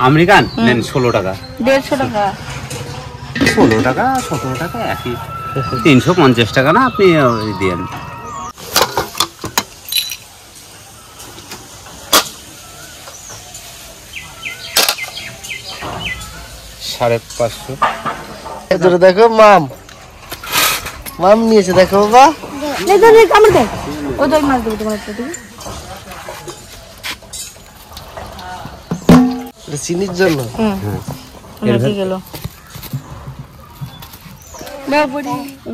American নেন 16 টাকা, 150 টাকা, 16 টাকা 17 টাকা একই, 350 টাকা না আপনি দেন। $550। দেখো মাম নিয়েছে, দেখো বাবা মাছ দেবো তোমার চিনির জন্য।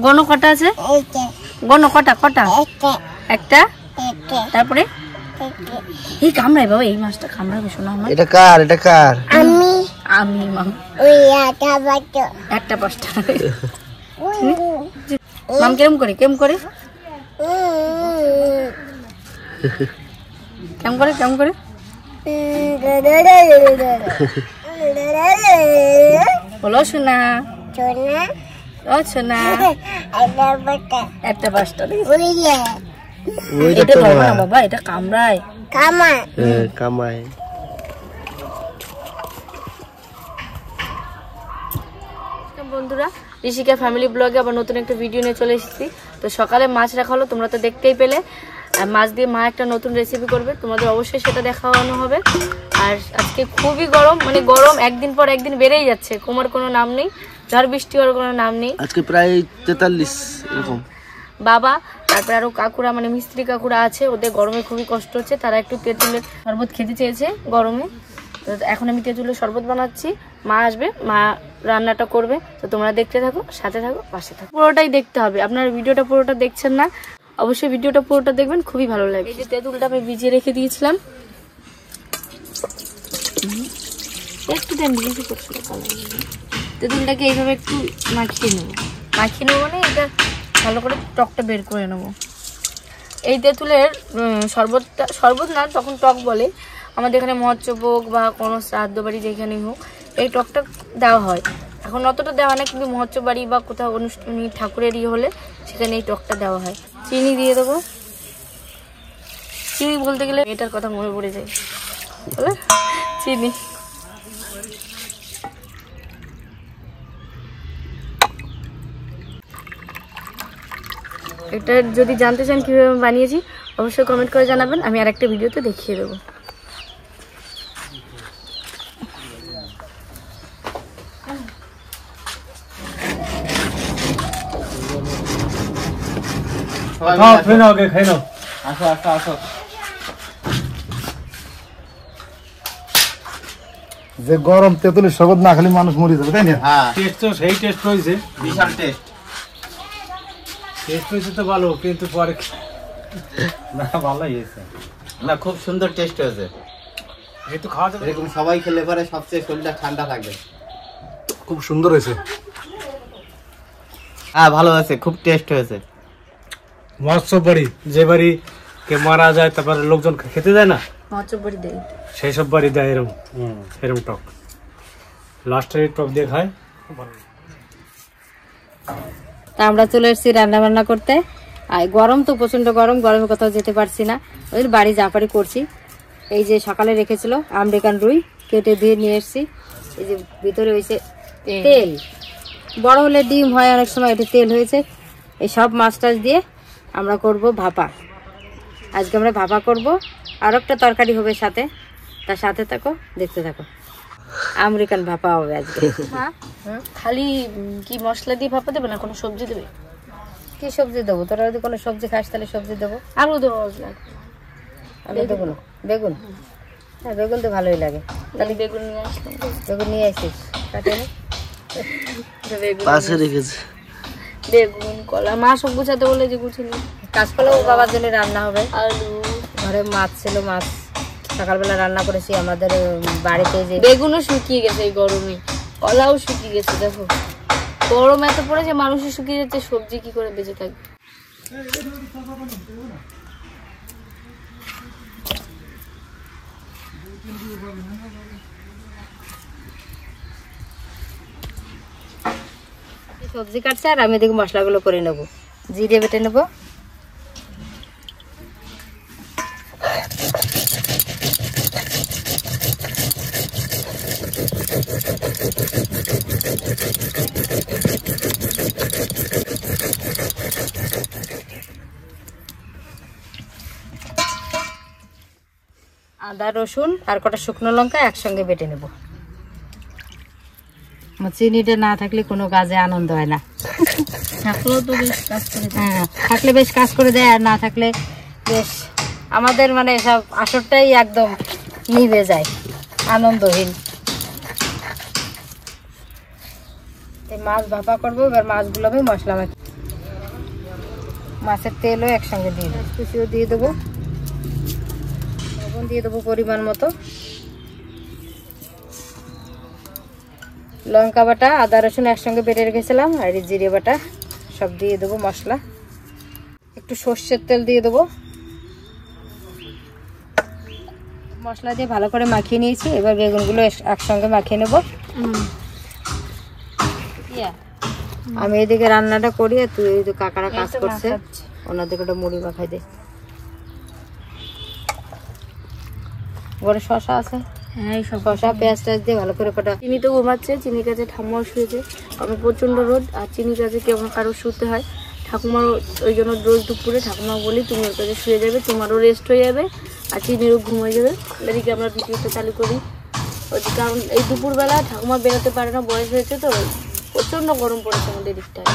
গণ কটা আছে? গণ কটা? কটা? একটা। তারপরে এই কামড়ায় বাবা, এই মাছটা কামড়াবে শোনা আমার। এটা কার? এটা কার? আমি মাম একটা পাঁচটা মাম কেমন করে কেমন করে কেমন করে কেমন করে বলো শোনা ও শোনা একটা পাঁচটা এটা ধরবে না বাবা, এটা কামড়ায় কামায়। বন্ধুরা, ঋষিকা ফ্যামিলি ব্লগে আবার নতুন একটা ভিডিও নিয়ে চলে এসেছি। তো সকালে মাছ রাখা হলো, তোমরা তো দেখতেই পেলে। মাছ দিয়ে মা একটা নতুন রেসিপি করবে, তোমাদের অবশ্যই সেটা দেখানো হবে। আর আজকে খুবই গরম, মানে গরম একদিন পর একদিন বেড়েই যাচ্ছে, কমার কোনো নাম নেই, ঝড় বৃষ্টি হওয়ার কোনো নাম নেই। আজকে প্রায় 43 এরকম। বাবা তারপরে আরো কাকুরা, মানে মিস্ত্রি কাকুরা আছে, ওদের গরমে খুবই কষ্ট হচ্ছে, তারা একটু তেঁতুলের শরবত খেতে চেয়েছে গরমে। তো এখন আমি তেঁতুলের শরবত বানাচ্ছি, মা আসবে, মা রান্নাটা করবে। তো তোমরা দেখতে থাকো, সাথে থাকো, পাশে থাকো, পুরোটাই দেখতে হবে। আপনারা ভিডিওটা পুরোটা দেখছেন না, অবশ্যই ভিডিওটা পুরোটা দেখবেন, খুবই ভালো লাগে। এই যে তেঁতুলটা আমি ভিজিয়ে রেখে দিয়েছিলাম, একটু টাইম বেশি করছিল, তেঁতুলটাকে এইভাবে একটু মাখিয়ে নেবো মানে এটা ভালো করে টকটা বের করে নেবো। এই তেঁতুলের শরবতটা, শরবত না তখন টক বলে, আমাদের এখানে মহোৎসব বা কোনো শ্রাদ্ধ বাড়ি যেখানেই হোক এই টকটা দেওয়া হয়। এখন অতটা দেওয়া না, কিন্তু মহোৎসব বাড়ি বা কোথাও অনুষ্ঠানী ঠাকুরের হলে সেখানে এই টকটা দেওয়া হয়। চিনি দিয়ে দেবো, চিনি বলতে গেলে এটার কথা মনে পড়ে যায়, বলে চিনি। এটা যদি জানতে চান কীভাবে বানিয়েছি অবশ্যই কমেন্ট করে জানাবেন, আমি আরেকটা ভিডিওতে দেখিয়ে দেবো। যে গরম তেঁতুলের শরবত না খেলে মানুষ মরে যাবে, তাই না? টেস্ট তো সেই টেস্ট হয়েছে, বিশাল টেস্ট হয়েছে তো ভালো, কিন্তু পরে না ভালোই হয়েছে, না খুব সুন্দর টেস্ট হয়েছে। এই তো খাওয়া যাবে, এরকম সবাই খেলে পরে সবচেয়ে শরীরটা ঠান্ডা থাকবে। খুব সুন্দর হয়েছে। হ্যাঁ ভালো হয়েছে, খুব টেস্ট হয়েছে। মহোৎসব বাড়ি, যে বাড়ি কে মারা যায় তারপরে লোকজন খেতে যায় না, মহোৎসব বাড়ি দেয়, সেই সব বাড়ি দেয় এরকম এরকম টক, লাস্টে টক দিয়ে খায়। তা আমরা চলে এসেছি রান্না বান্না করতে। আর গরম তো প্রচন্ড গরম, গরমে কোথাও যেতে পারছি না, ওই বাড়ি জাপারি করছি। এই যে সকালে রেখেছিল আমেরিকান রুই, কেটে দিয়ে নিয়ে এসেছি। এই যে ভিতরে হয়েছে তেল, বড় হলে ডিম হয় অনেক সময়, এটা তেল হয়েছে। এই সব মাছ টাছ দিয়ে আমরা করব ভাপা। আজকে আমরা ভাপা করব, আর একটা তরকারি হবে সাথে, তার সাথে থাকো, দেখতে থাকো। আমেরিকান ভাপা হবে আজকে। খালি কি মশলা দিয়ে ভাপা দেবে না কোনো সবজি দেবে? কি সবজি দেবো? তোরা যদি কোনো সবজি খাস তাহলে সবজি দেবো। আলু দেবো, আলু দেবো না, বেগুন। হ্যাঁ বেগুন তো ভালোই লাগে, তাহলে বেগুন নিয়ে আসলাম। বেগুন নিয়ে আসিস, কাটে পাশে রেখেছে বেগুন, কলা, মা সব গুছাতে বলে যে গুছিয়ে কাঁচকলাও বাবার জন্য রান্না হবে। আলু, ঘরে মাছ ছিল, মাছ সকালবেলা রান্না করেছি আমাদের বাড়িতে। যে বেগুনও শুকিয়ে গেছে এই গরমে, কলাও শুকিয়ে গেছে। দেখো গরম এত পড়েছে, মানুষও শুকিয়ে যাচ্ছে, সবজি কি করে বেঁচে থাকবে? সবজি কাটছে আর আমি এদিকে মশলাগুলো করে নেবো। জিরে বেটে নেবো, আদা রসুন আর কটা শুকনো লঙ্কা একসঙ্গে বেটে নেব। চিনিটা না থাকলে কোনো কাজে আনন্দ হয় না। থাকলেও তো বেশ কাজ করে, হ্যাঁ থাকলে বেশ কাজ করে দেয়, আর না থাকলে বেশ আমাদের মানে সব আসরটাই একদম নিভে যায়, আনন্দহীন। মাছ ভাপা করবো, এবার মাছগুলো আমি মশলা মাখি, মাছের তেলও একসঙ্গে দিয়ে দেবো, কুচিও দিয়ে দেবো, লবণ দিয়ে দেবো পরিমাণ মতো, লঙ্কা বাটা আদা রসুন একসঙ্গে বেটে রেখেছিলাম আর জিরে বাটা সব দিয়ে দেবো মশলা, একটু সর্ষের তেল দিয়ে দেবো, মশলা দিয়ে ভালো করে মাখিয়ে নিয়েছি। এবার বেগুনগুলো একসঙ্গে মাখিয়ে নেব। আমি এদিকে রান্নাটা করি, আর তুই এই যে কাকারা কাজ করছে, ওনাদেরকে ওটা মুড়ি মাখাই দে। ঘরে শশা আছে, হ্যাঁ শশা পেঁয়াজ টাজ দিয়ে ভালো করে কটা। চিনি তো ঘুমাচ্ছে, চিনির কাছে ঠাকুমাও শুয়েছে, কারণ প্রচণ্ড রোদ, আর চিনির কাছে কেমন কারো শুতে হয়, ঠাকুমারও ওই জন্য রোজ দুপুরে ঠাকুমা বলি তুমি ওর কাছে শুয়ে যাবে, তোমারও রেস্ট হয়ে যাবে আর চিনিরও ঘুম হয়ে যাবে। এদিকে আমরা ভিডিওটা চালু করি, ওই কারণ এই দুপুরবেলা ঠাকুমা বেরোতে পারে না, বয়স হয়েছে তো, প্রচণ্ড গরম পড়েছে আমাদের দিকটায়,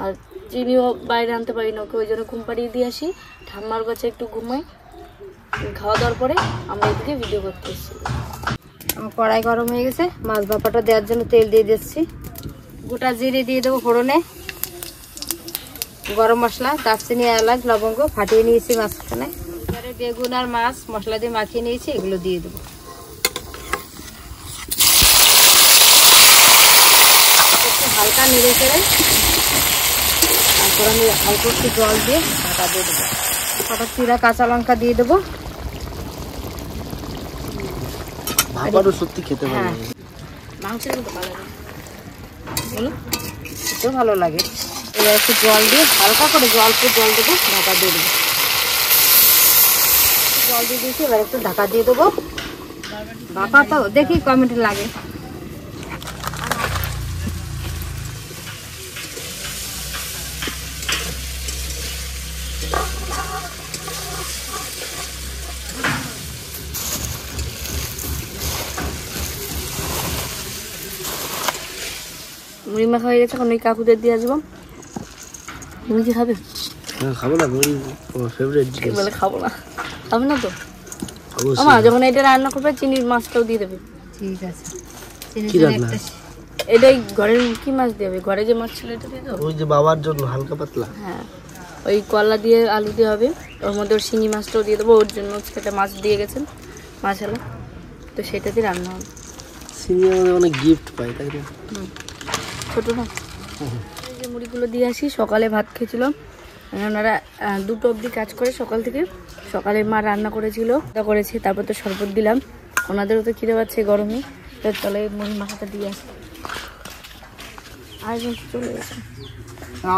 আর চিনিও বাইরে আনতে পারি না ওকে, ওই জন্য ঘুম পাড়িয়ে দিয়ে আসি, ঠাম্মার কাছে একটু ঘুমাই, খাওয়া দাওয়ার পরে আমরা এদিকে ভিডিও করতে এসেছি। আমার কড়াই গরম হয়ে গেছে, মাছ ভাপাটা দেওয়ার জন্য তেল দিয়ে দিচ্ছি, গোটা জিরে দিয়ে দেবো ফোড়নে, গরম মশলা দারচিনি এলাচ লবঙ্গ ফাটিয়ে নিয়েছি মাঝখানে, এবারে বেগুন আর মাছ মশলা দিয়ে মাখিয়ে নিয়েছি, এগুলো দিয়ে দেবো, একটু হালকা নেড়ে চেড়ে তারপর আমি অল্প একটু জল দিয়ে ঢাকা দিয়ে দেবো, কটা চিরা কাঁচা লঙ্কা দিয়ে দেবো। ভাপারও সত্যি খেতে ভালো হ্যাঁ লাগে। মাংসের মতো ভালো লাগে, বলো খেতেও ভালো লাগে। এবার একটু জল দিয়ে হালকা করে জল দেবো, ঢাকা দিয়ে দেবো, জল দিয়ে দিয়েছি, এবার একটু ঢাকা দিয়ে দেবো। ভাপা তো দেখি কমেন্টে লাগে। মুড়ি মাখা হয়ে গেছে, এখন ওই কাকুদের দিয়ে আসবো। তুমি কি খাবে? খাবো না, আমার ফেভারিট জিনিস। বলে খাবো না, খাবে না তো অবশ্যই। আমার যখন এটা রান্না করবে চিনির মাছটাও দিয়ে দেবে। ঠিক আছে, কি রান্না? এটাই ঘরের কি মাছ দেবে, ঘরে যে মাছ ছিল এটা দিয়ে দেবো। ওই যে বাবার জন্য হালকা পাতলা। হ্যাঁ ওই কলা দিয়ে আলু দিয়ে হবে, ওর মধ্যে ওর শিঙি মাছটাও দিয়ে দেবো, ওর জন্য সেটা মাছ দিয়ে গেছেন মাছালা, তো সেটা দিয়ে রান্না হবে। সিনিয়র আমাদের অনেক গিফট পাই, তাই না? ছোটো না, এই যে মুড়িগুলো দিয়ে আসি, সকালে ভাত খেয়েছিলাম, ওনারা 2টো অবধি কাজ করে সকাল থেকে, সকালে মা রান্না করেছিল করেছে, তারপর তো শরবত দিলাম, ওনাদেরও তো খিদে পাচ্ছে গরমে, তার তলে মুড়ি মাখাটা দিয়ে আসি। আর চলে গেছে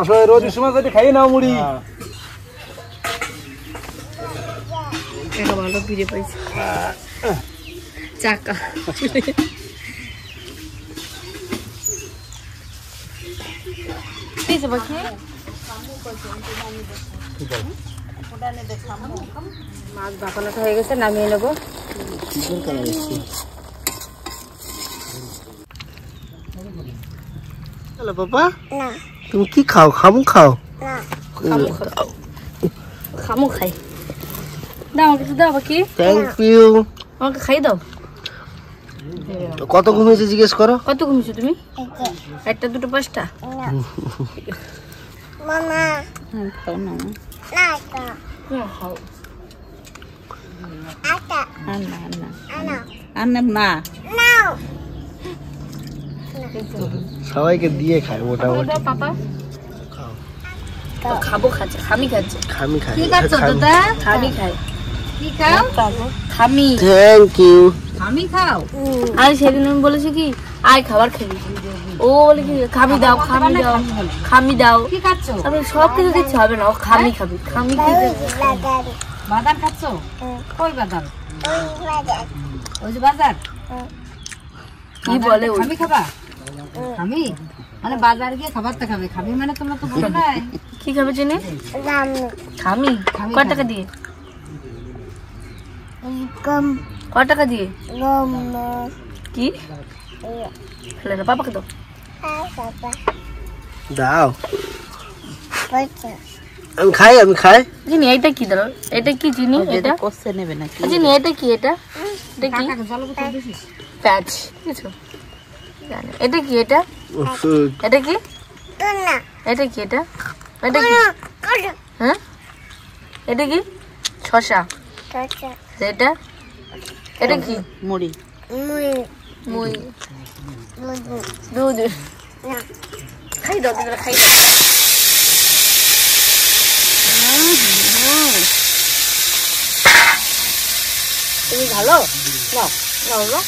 আসলে রোজ সময় যদি খাই না মুড়ি, একটা ভালো ফিরে পাইছি চাকা। মাছ ভাপানোটা হয়ে গেছে, নামিয়ে নেবো। হ্যালো পাপা, তুমি কি খাও? খামু খাও? খামো খাই, দাও আমাকে কিছু দাও বাকি, থ্যাংক ইউ। আমাকে খাই দাও। কত ঘুমিয়েছে জিজ্ঞেস করো। কত ঘুমিয়েছো তুমি? 1টা 2টো 5টা? খাও না সবাইকে দিয়ে খায় মোটামুটি। পাপা খাবো, খাচ্ছে খামি, খাচ্ছে খামি খাই। কি খাচ্ছ দাদা? খামি খাই, কি খাও? খামি। Thank you. আমি খাও? আর সেদিন আমি বলেছি কি আয় খাবার খাবি, ও বলে কি খামি দাও, খামি দাও, খামি দাও। কি খাচ্ছ? আমি সব কিছু দিচ্ছি হবে না, ও খামি খাবি, খামি খেতে। বাদাম খাচ্ছ? কই বাদাম? ওই যে বাজার। কি বলে ওই? খামি খাবা? খামি মানে বাজার গিয়ে খাবার তো খাবে, খামি মানে তোমরা তো বলো না। কি খাবে চিনি? খামি। কয় টাকা দিয়ে? কত টাকা দিয়ে কি ফেলে না পাপাকে দাও দাও আমি খাই চিনি এটা কি দাও এটা কি চিনি এটা কষে নেবে নাকি চিনি এটা কি এটা কি প্যাচ কিছু এটা কি এটা এটা কি এটা কি এটা এটা কি হ্যাঁ এটা কি শসা এটা এটা কি মুড়ি মুই দুধ খাই দাও দিদা খাই তুমি ভালো নাও নাও না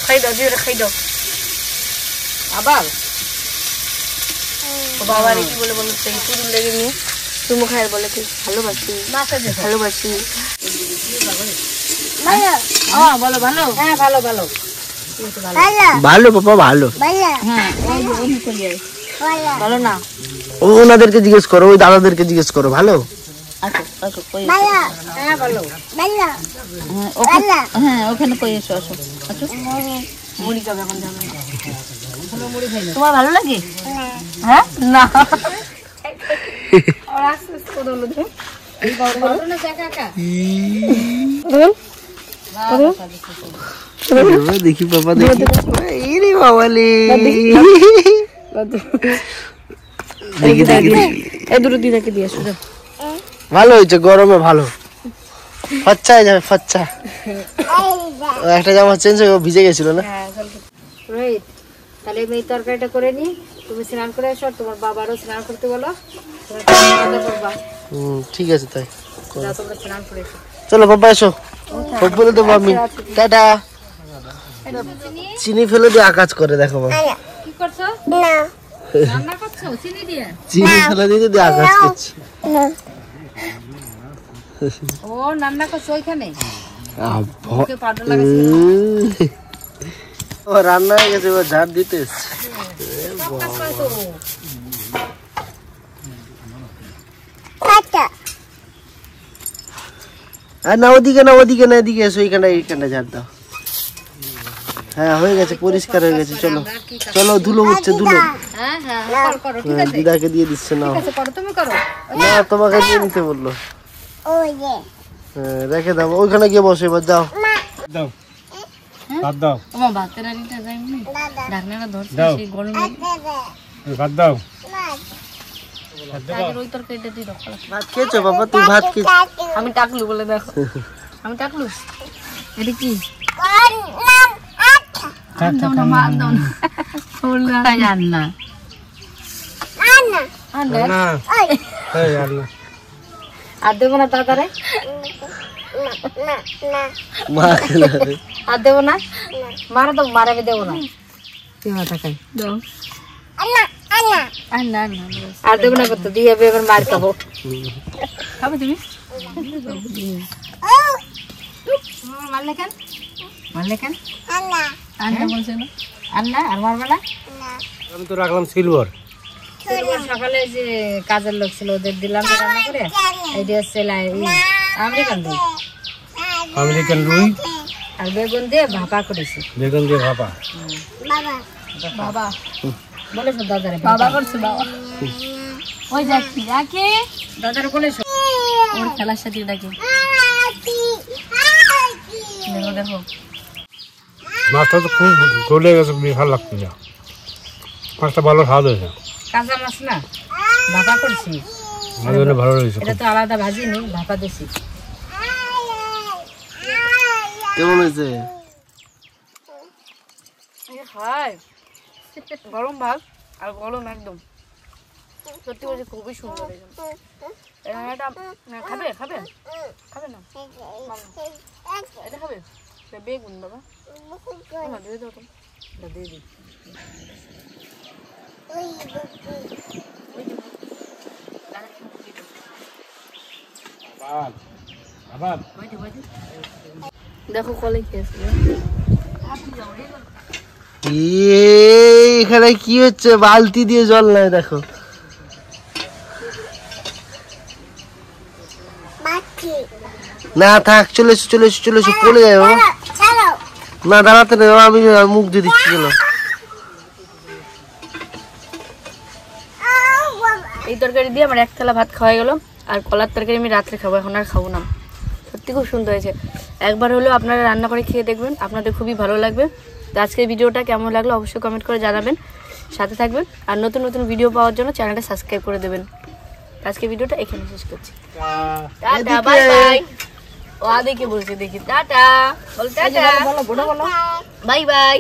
খাই দাও দিদা খাই দাও আবার বাবার কি বলে বলো সেই পুরুল লেগে নিয়ে তুমি খাই বলে কি ভালোবাসি ভালোবাসি বলো ভালো হ্যাঁ ভালো ভালো ভালো পাপা ভালো হ্যাঁ ভালো না ওনাদেরকে জিজ্ঞেস করো ওই দাদাদেরকে জিজ্ঞেস করো ভালো হ্যাঁ ভালো হ্যাঁ ওখানে কই এসো আসো মুড়ি খাবে এখন যাবে তোমার ভালো লাগে হ্যাঁ না আর আস্তে আস্তে করে হলো দেখো এই বড় না চাকা কা দেখি পাপা দেখি এরে বাবালে দেখি দেখি এই দুটো দিদাকে দিয়ে আসো ভালো হয়েছে গরমে ভালো ফচ্চায় যাবে ফচ্চা একটা জামা চেঞ্জ হয়ে ভিজে গেছিল না রোহিত তাহলে এই তরকারিটা করে নি তুমি স্নান করে এসো তোমার বাবারও স্নান করতে বলো ঠিক আছে তাই তোমরা স্নান করে এসো চলো বাবা এসো বলে দেবো আমি টাটা চিনি ফেলে দিয়ে আকাজ করে দেখো কি করছো রান্না করছো চিনি দিয়ে চিনি ফেলে দিয়ে আকাজ করছে ও রান্না করছো ওইখানে ও রান্না হয়ে গেছে এবার ঝাড় দিতে না ওদিকে না ওদিকে না এদিকে এসো এইখানটা ঝাড় দাও হ্যাঁ হয়ে গেছে পরিষ্কার হয়ে গেছে চলো চলো ধুলো হচ্ছে ধুলো দিদাকে দিয়ে দিচ্ছে না না তোমাকে দিয়ে নিতে বললো রেখে দাও ওইখানে গিয়ে বসে এবার যাও দাও ভাত দাও আমার ভাতের আড়িটা যাইনি ঢাকনাটা ধরছে সেই গরমে ভাত দাও আগের ওই তরকারিটা দিয়ে দাও ভাত খেয়েছো বাবা তুমি ভাত খেয়েছো আমি টাকলু বলে দেখো আমি টাকলু এটা কি দাও না মা দাও না বললাম রান্না না এই আল্লাহ আর দেবো না তাড়াতাড়ি মা আর দেবো না মারা তো মারাবে দেবো না দাও আর দেবো না করতে দিয়ে যাবে এবার মার খাবো খাবে তুমি মারলে কেন মারলে কেন আন্না বলছে না আন্না আর মারবে না আমি তো রাখলাম সিলভার সকালে যে কাজের লোক ছিল ওদের দিলাম রান্না করে এইটা হচ্ছে আমেরিকান রুই আর বেগুন দিয়ে ভাপা করেছি বেগুন দিয়ে ভাপা বাবা বলেছো দাদারে বাবা করছে বাবা ওই যাচ্ছি রাখি দাদারে বলেছো ওর খেলার সাথে ডাকি দেখো দেখো মাছটা তো খুব গলে গেছে ভালো লাগছে না মাছটা ভালো স্বাদ হয়েছে কাঁচা মাছ না ভাপা করছি মাছটা ভালো হয়েছে এটা তো আলাদা ভাজি নেই ভাপা দিছি কেমন হয়েছে হাই গরম ভাত আর গরম একদম সত্যি বলছি খুবই সুন্দর এটা খাবে খাবে খাবে না এটা খাবে বেগুন বাবা দিয়ে দাও তো দিয়ে দিই দেখো কলে কি আছে এখানে কি হচ্ছে বালতি দিয়ে জল নাই দেখো না থাক, চলে এসো চলে এসো চলে এসো, পড়ে যাবে বাবা। না দাঁড়াতে নেই, আমি মুখ দিয়ে দিচ্ছি। চলো এই তরকারি দিয়ে আমার এক থালা ভাত খাওয়া গেল। আর কলার তরকারি আমি রাত্রে খাবো, এখন আর খাবো না। সত্যি খুব সুন্দর হয়েছে। একবার হলেও আপনারা রান্না করে খেয়ে দেখবেন, আপনাদের খুবই ভালো লাগবে। তো আজকের ভিডিওটা কেমন লাগলো অবশ্যই কমেন্ট করে জানাবেন, সাথে থাকবেন। আর নতুন নতুন ভিডিও পাওয়ার জন্য চ্যানেলটা সাবস্ক্রাইব করে দেবেন। আজকের ভিডিওটা এখানে শেষ করছি। Tata, bye bye. ও আদিকে বলছে, দেখি টাটা বল, টাটা, বাই বাই।